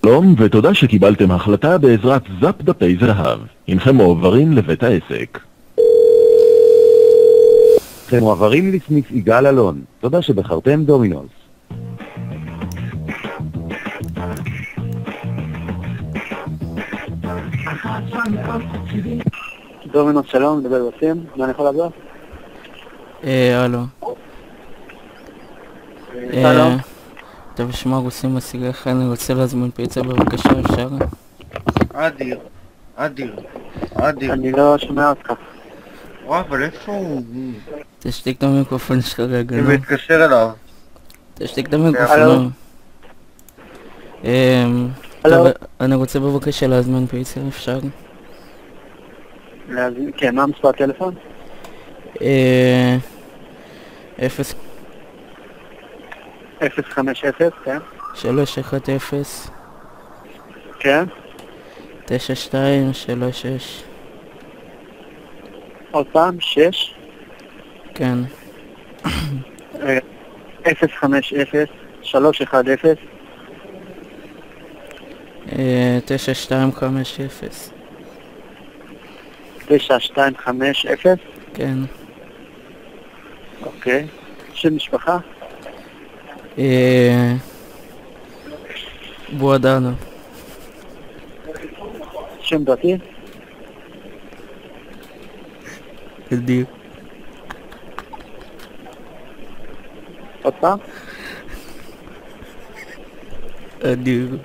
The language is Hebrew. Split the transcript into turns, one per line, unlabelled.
שלום ותודה שקיבלתם החלטה בעזרת זאפ דפי זהב. הנכם מועברים לבית העסק.
אתם מועברים לסניף יגאל אלון. תודה שבחרתם דומינוס.
דומינוס שלום, מדבר בסים, מה אני יכול לעזור?
הלו.
שלום.
טוב, שמע רוסים משיגך, אני רוצה להזמין פיצה בבקשה, אפשר?
אדיר.
אני לא שומע אותך.
וואו, אבל איפה הוא?
תשתיק את המיקרופון שלך רגע,
אני
נו.
מתקשר אליו.
תשתיק את המיקרופון.
הלו?
טוב,
הלו?
אני רוצה בבקשה להזמין פיצה, אפשר?
כן, מה מספר הטלפון?
0
050, כן?
310
כן?
9236.
עוד פעם, 6
כן.
050 310
9250.
9250.
כן.
אוקיי. שם משפחה?
בועדנו.
שם דתי?
אדיר.
עוד פעם?
אדיר.